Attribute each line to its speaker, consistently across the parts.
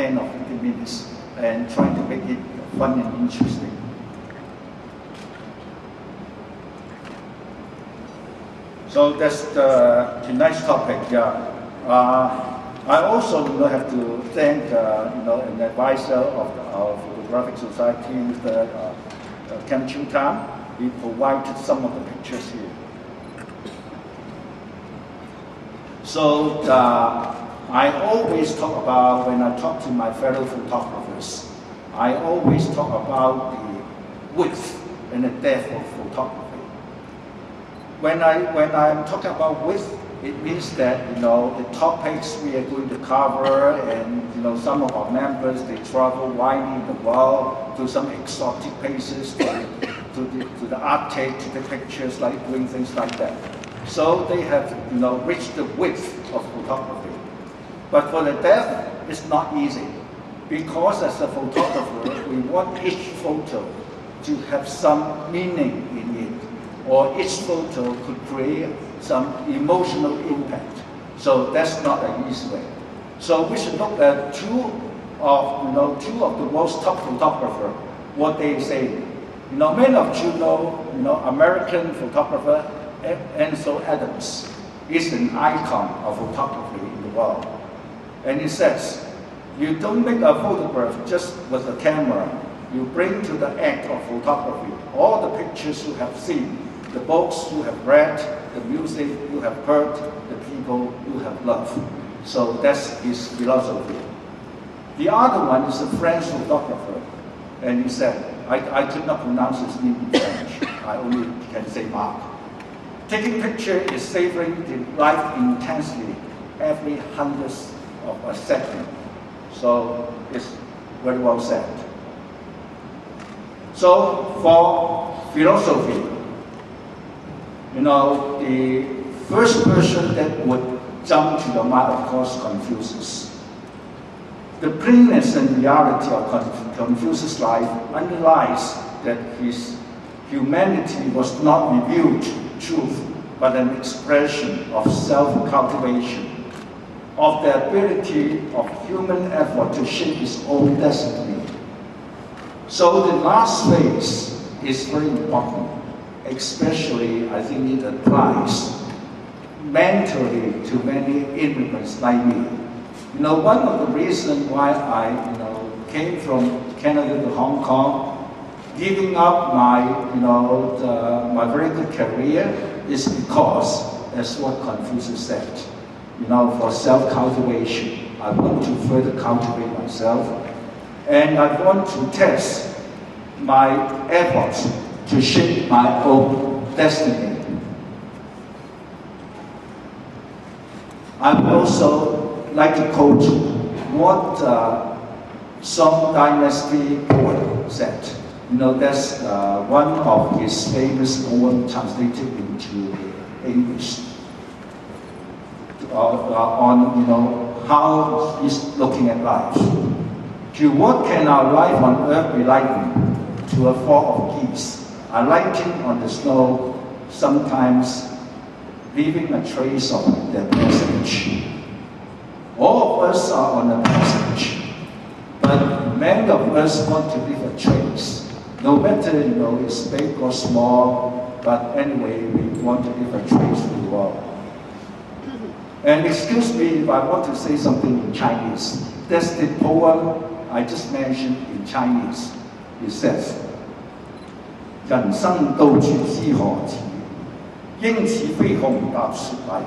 Speaker 1: 10 or 15 minutes and trying to make it fun and interesting. So that's tonight's topic. Yeah. I also have to thank an advisor of our Photographic Society, Mr. Ken Chiu Tam. He provided some of the pictures here. So I always talk about, when I talk to my fellow photographers, I always talk about the width and the depth of photography. When I'm talking about width, it means that the topics we are going to cover, and some of our members, they travel widely in the world to some exotic places, to the Arctic, to take pictures, like doing things like that. So they have reached the width of photography. But for the depth, it's not easy, because as a photographer, we want each photo to have some meaning in it, or each photo could create some emotional impact. So that's not an easy way. So we should look at two of the world's top photographers, what they say. Many of you know, American photographer Ansel Adams is an icon of photography in the world. And he says, you don't make a photograph just with a camera. You bring to the act of photography all the pictures you have seen, the books you have read, the music you have heard, the people you have loved. So that's his philosophy. The other one is a French photographer, and he said, I could not pronounce his name in French. I only can say Mark. Taking picture is savoring the life intensely every hundredth of a second. So it's very well said. So for philosophy, the first person that would jump to your mind, of course, Confucius. The plainness and reality of Confucius' life underlies that his humanity was not revealed truth, but an expression of self-cultivation, of the ability of human effort to shape his own destiny. So the last phase is very important. Especially, I think it applies mentally to many immigrants like me. One of the reasons why I came from Canada to Hong Kong, giving up my my very good career, is because, as what Confucius said, for self-cultivation. I want to further cultivate myself, and I want to test my efforts to shape my own destiny. I would also like to quote what Song Dynasty poet said. That's one of his famous poems translated into English on how he's looking at life. To what can our life on earth be likened? To a flock of geese, alighting on the snow, sometimes leaving a trace of their passage. All of us are on a passage, but many of us want to leave a trace. No matter it's big or small, but anyway, we want to leave a trace to the world. And excuse me if I want to say something in Chinese. That's the poem I just mentioned in Chinese. It says, 人生到處知何似，應似飛鴻踏雪泥，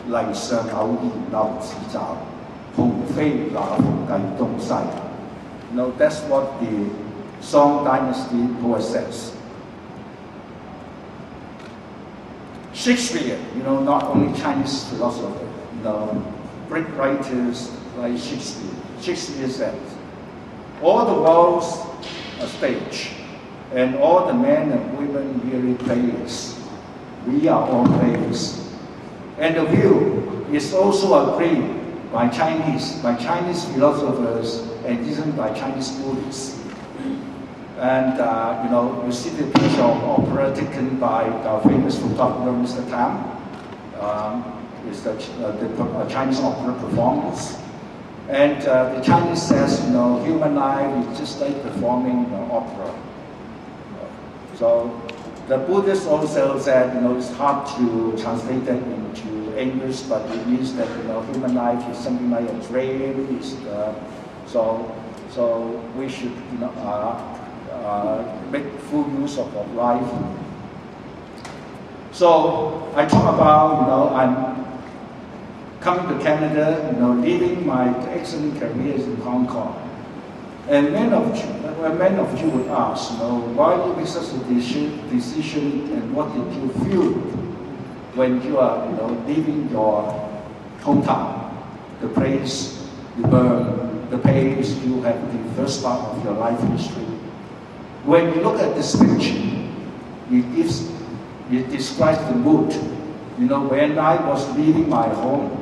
Speaker 1: 泥上偶然留指爪，鴻飛那復計東西。That's what the Song Dynasty poet says. Shakespeare, not only Chinese philosopher, Greek writers like Shakespeare. Shakespeare said, all the world's a stage, and all the men and women really players. We are all players. And the view is also agreed by Chinese philosophers and even by Chinese Buddhists. And you see the picture of opera taken by our famous photographer, Mr. Tam. It's the Chinese opera performance. And the Chinese says, you know, human life is just like performing opera. So the Buddhists also said, you know, it's hard to translate that into English, but it means that, you know, human life is something like a dream. So we should, you know, make full use of our life. So I talk about, you know, I'm coming to Canada, you know, leaving my excellent careers in Hong Kong. And many of you would ask, you know, why you make such a decision, and what did you feel when you are, you know, leaving your hometown, the place you burn, the place you have the first part of your life history. When you look at this picture, it describes the mood. You know, when I was leaving my home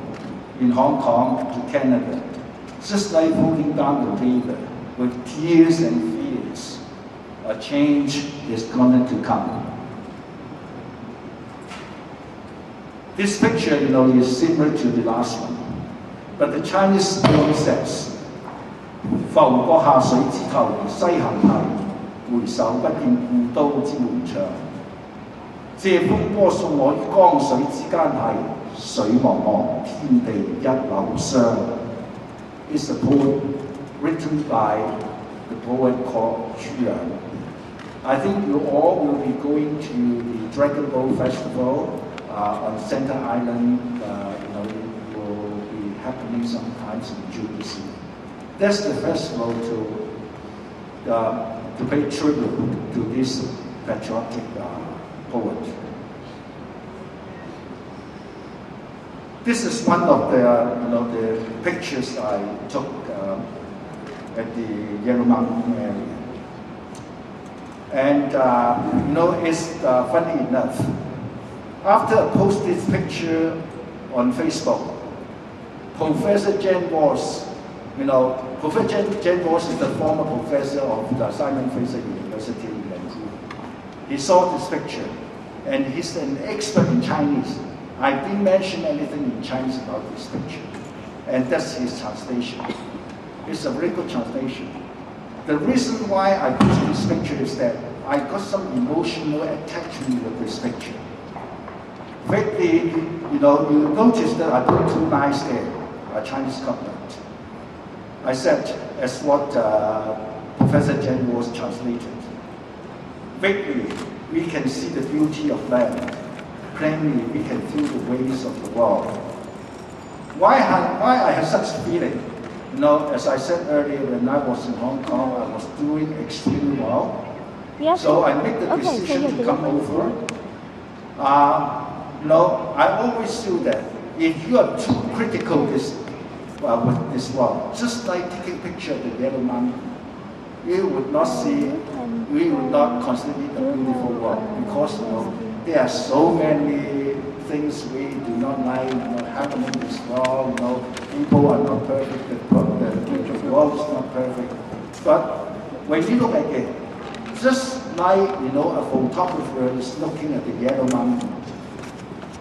Speaker 1: in Hong Kong to Canada, just like rolling down the river with tears and fears, a change is going to come. This picture, you know, is similar to the last one, but the Chinese still says, 浮過下水之後，西行係，回首不見故都之門窗。借風波送我於江水之間係，水茫茫，天地一縷霜。It's a poem written by the poet called Xu Yang. I think you all will be going to the Dragon Boat Festival on Center Island. You know, it will be happening sometimes in June this year. That's the festival to pay tribute to this patriotic poet. This is one of the, you know, the pictures I took at the Yellow Mountain area. And you know, it's funny enough. After I post this picture on Facebook, Professor Jen Ross, you know, Professor Jen Ross is the former professor of the Simon Fraser University in Vancouver. He saw this picture, and he's an expert in Chinese. I didn't mention anything in Chinese about this picture, and that's his translation. It's a very good translation. The reason why I put this picture is that I got some emotional attachment with this picture. Lately, you know, you notice that I put two lines there, a Chinese couplet. I said, as what Professor Jen was translated. Vaguely, we can see the beauty of land. Plainly, we can feel the ways of the world. Why I have such feeling? You know, as I said earlier, when I was in Hong Kong, I was doing extremely well. Yes. So I made the decision to come over. You know, I always feel that if you are too critical with this world, just like taking a picture of the Yellow Mountain, you would not see, we would not consider it a beautiful world, because, you know, there are so many things we do not like, you know, happening in this world. You know, people are not perfect, the world is not perfect. But when you look at it, just like, you know, a photographer is looking at the Yellow Mountain.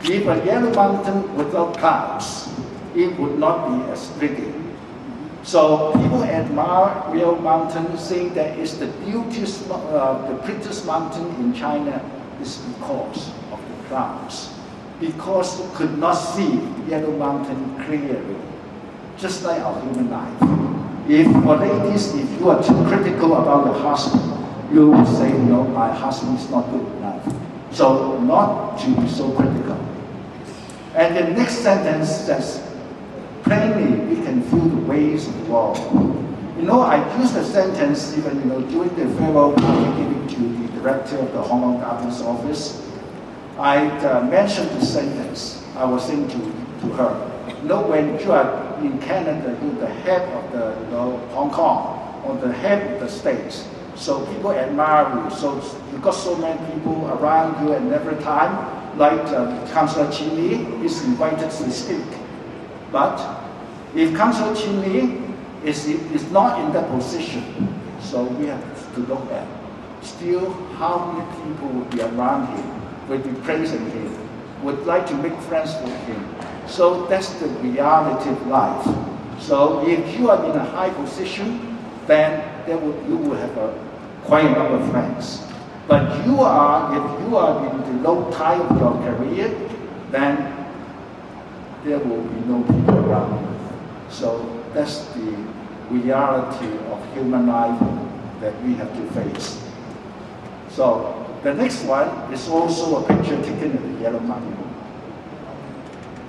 Speaker 1: If a Yellow Mountain without clouds, it would not be as pretty. So people admire Yellow Mountain, saying that it's the the prettiest mountain in China is because of the clouds. Because you could not see Yellow Mountain clearly, just like our human life. If, for ladies, if you are too critical about your husband, you will say, no, my husband is not good enough. So not to be so critical. And the next sentence says, plainly we can feel the ways of the world. You know, I used the sentence even, you know, during the farewell party giving to the director of the Hong Kong Government's office. I mentioned the sentence. I was saying to her, you know, when you are in Canada, you're the head of the, you know, Hong Kong, or the head of the States. So people admire you. So you got so many people around you, and every time, like Councillor Chin Lee is invited to speak. But if Councillor Chin Lee is not in that position, so we have to look at still how many people would be around him, would be praising him, would like to make friends with him. So that's the reality of life. So if you are in a high position, then you will have quite a number of friends. But if you are in the low tide of your career, then there will be no people around you. So that's the reality of human life that we have to face. So the next one is also a picture taken in the Yellow Mountain.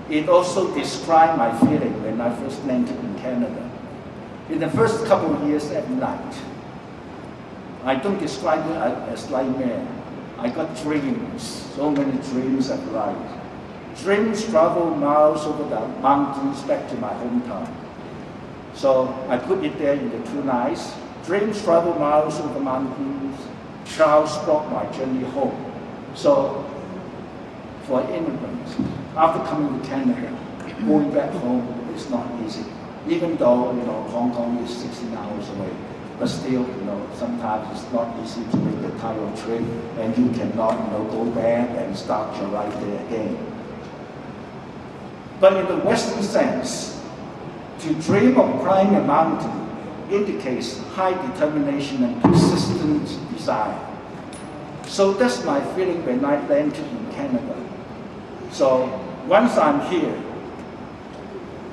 Speaker 1: It also described my feeling when I first landed in Canada. In the first couple of years at night, I don't describe it as nightmare. I got dreams, so many dreams at night. Dreams travel miles over the mountains back to my hometown. So I put it there in the 2 nights. Dreams travel miles over the mountains. Clouds block my journey home. So for immigrants, after coming to Canada, going back home is not easy. Even though Hong Kong is 16 hours away, but still sometimes it's not easy to make the type of trip, and you cannot go back and start your life there again. But in the Western sense, to dream of climbing a mountain indicates high determination and persistent desire. So that's my feeling when I landed in Canada. So once I'm here,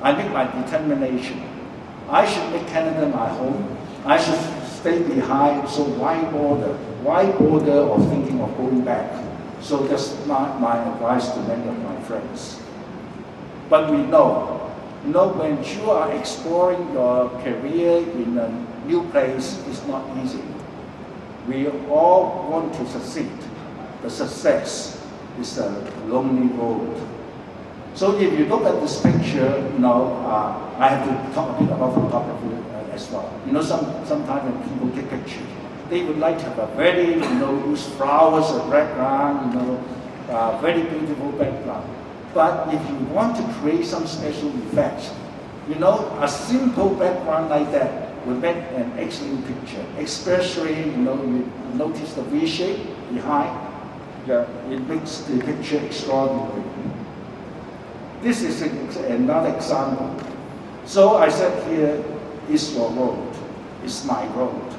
Speaker 1: I make my determination. I should make Canada my home. I should stay behind, so why bother? Why bother of thinking of going back? So that's my advice to many of my friends. But we know, when you are exploring your career in a new place, it's not easy. We all want to succeed. The success is a lonely road. So if you look at this picture, I have to talk a bit about photography as well. Sometimes when people take pictures, they would like to have a very, use flowers as background, very beautiful background. But if you want to create some special effects, a simple background like that will make an excellent picture. Especially, you notice the V shape behind. Yeah, it makes the picture extraordinary. This is another example. So I said here, is your road, is my road.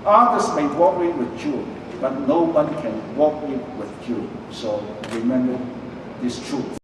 Speaker 1: Others may walk it with you, but no one can walk it with you. So remember this truth.